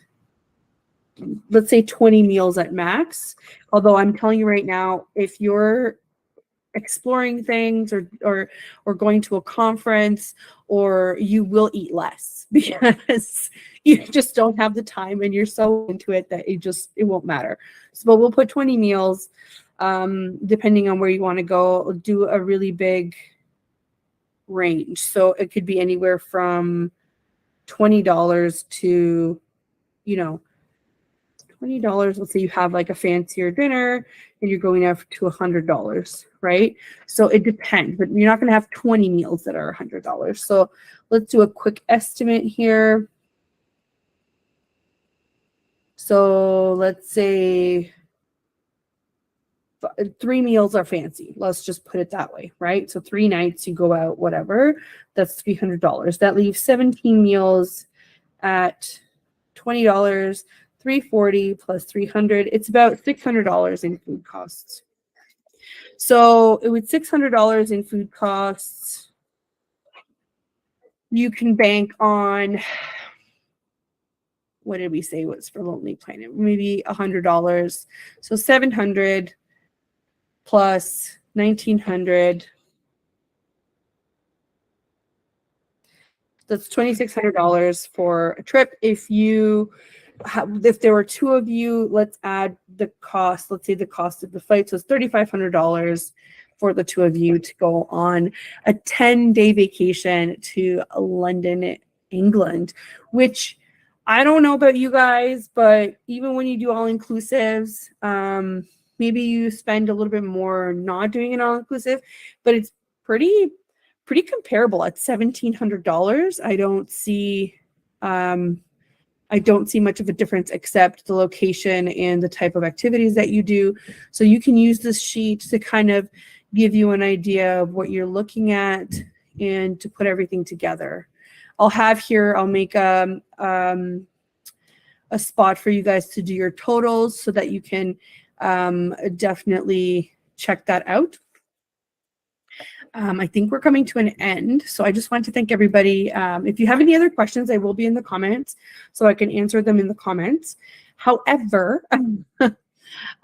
let's say 20 meals at max. Although I'm telling you right now, if you're exploring things or going to a conference, or you will eat less because you just don't have the time and you're so into it that it won't matter. So, but we'll put 20 meals, depending on where you want to go. Do a really big range. So it could be anywhere from $20 to, $20. Let's say you have like a fancier dinner and you're going out to $100, right? So it depends, but you're not going to have 20 meals that are $100. So let's do a quick estimate here. So let's say 3 meals are fancy. Let's just put it that way, right? So 3 nights you go out, whatever, that's $300. That leaves 17 meals at $20. 340 plus 300, it's about $600 in food costs. So with $600 in food costs, you can bank on, what did we say was for Lonely Planet? Maybe $100. So 700 plus 1900. That's $2,600 for a trip. If there were 2 of you, let's add the cost. Let's say the cost of the flight. So it's $3,500 for the 2 of you to go on a 10-day vacation to London, England, which I don't know about you guys, but even when you do all-inclusives, maybe you spend a little bit more not doing an all-inclusive, but it's pretty comparable at $1,700. I don't see much of a difference except the location and the type of activities that you do. So you can use this sheet to kind of give you an idea of what you're looking at and to put everything together. I'll make a spot for you guys to do your totals so that you can definitely check that out. I think we're coming to an end. So I just want to thank everybody. If you have any other questions, I will be in the comments so I can answer them in the comments. However,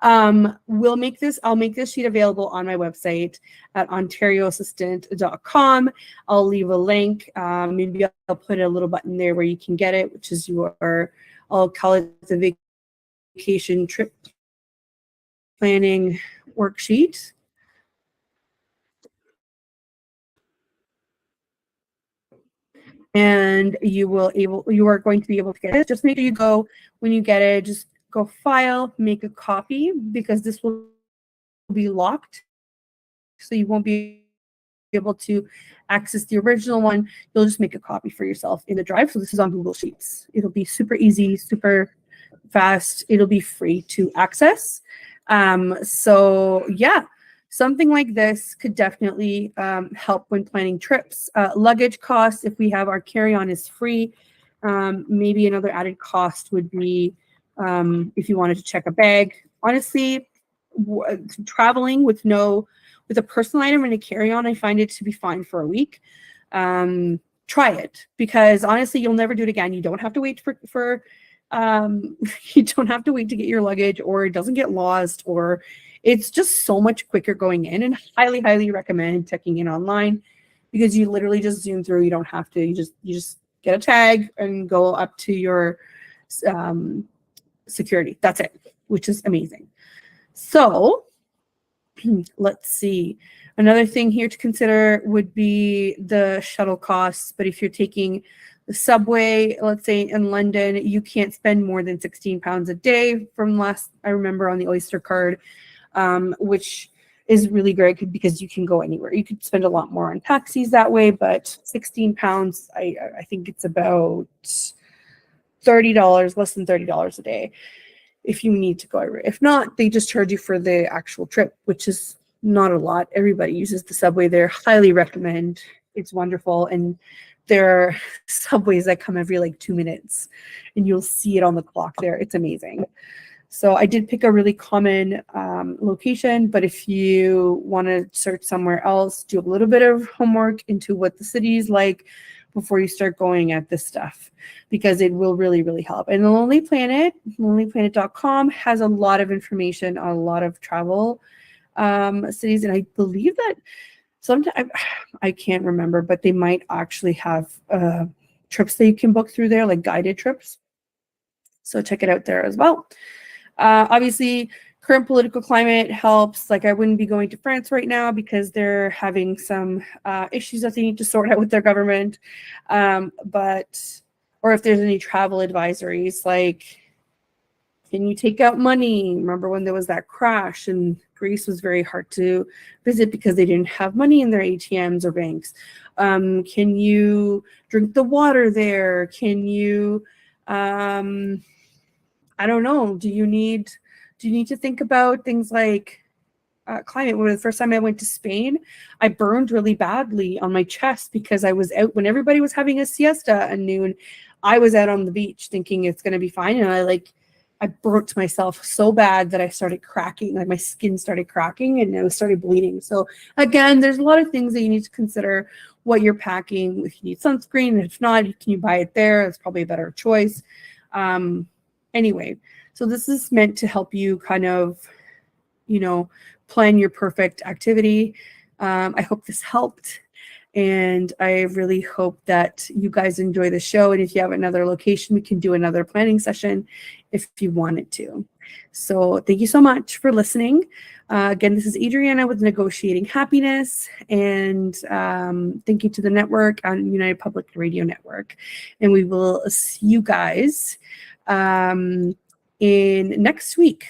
I'll make this sheet available on my website at ontarioassistant.com. I'll leave a link. Maybe I'll put a little button there where you can get it, which is I'll call it the vacation trip planning worksheet. And you are going to be able to get it. Just make sure you go, when you get it, just go file, make a copy, because this will be locked. So you won't be able to access the original one, you'll just make a copy for yourself in the drive. So this is on Google Sheets. It'll be super easy, super fast. It'll be free to access. So yeah, something like this could definitely help when planning trips. Luggage costs, if we have our carry-on, is free. Maybe another added cost would be if you wanted to check a bag. Honestly, traveling with a personal item and a carry-on, I find it to be fine for a week. Try it, because honestly, you'll never do it again. You don't have to wait for you don't have to wait to get your luggage, or it doesn't get lost, or it's just so much quicker going in. And highly recommend checking in online, because you literally just zoom through. You don't have to. You just get a tag and go up to your security. That's it, which is amazing. So let's see. Another thing here to consider would be the shuttle costs. But if you're taking the subway, let's say in London, you can't spend more than £16 a day from last I remember on the Oyster card, which is really great because you can go anywhere. You could spend a lot more on taxis that way, but £16, I think it's about $30, less than $30 a day if you need to go. If not, they just charge you for the actual trip, which is not a lot. Everybody uses the subway there. Highly recommend. It's wonderful. And there are subways that come every like 2 minutes, and you'll see it on the clock there. It's amazing. So I did pick a really common location, but if you want to search somewhere else, do a little bit of homework into what the city is like before you start going at this stuff, because it will really help. And the Lonely Planet, lonelyplanet.com, has a lot of information on a lot of travel cities, and I believe that sometimes, I can't remember, but they might actually have trips that you can book through there, like guided trips. So check it out there as well. Obviously, current political climate helps. Like, I wouldn't be going to France right now because they're having some issues that they need to sort out with their government. Or if there's any travel advisories, like, can you take out money? Remember when there was that crash and Greece was very hard to visit because they didn't have money in their ATMs or banks. Can you drink the water there? Can you, I don't know. Do you need to think about things like climate? When the first time I went to Spain, I burned really badly on my chest because I was out when everybody was having a siesta at noon. I was out on the beach thinking it's going to be fine, and I burnt myself so bad that I started cracking, like my skin started cracking and it started bleeding. So again, there's a lot of things that you need to consider what you're packing. If you need sunscreen, if not, can you buy it there? It's probably a better choice. Anyway, so this is meant to help you kind of, plan your perfect activity. I hope this helped. And I really hope that you guys enjoy the show. And if you have another location, we can do another planning session if you wanted to. So thank you so much for listening. Again, this is Adriana with Negotiating Happiness. And thank you to the network on United Public Radio Network. And we will see you guys in next week.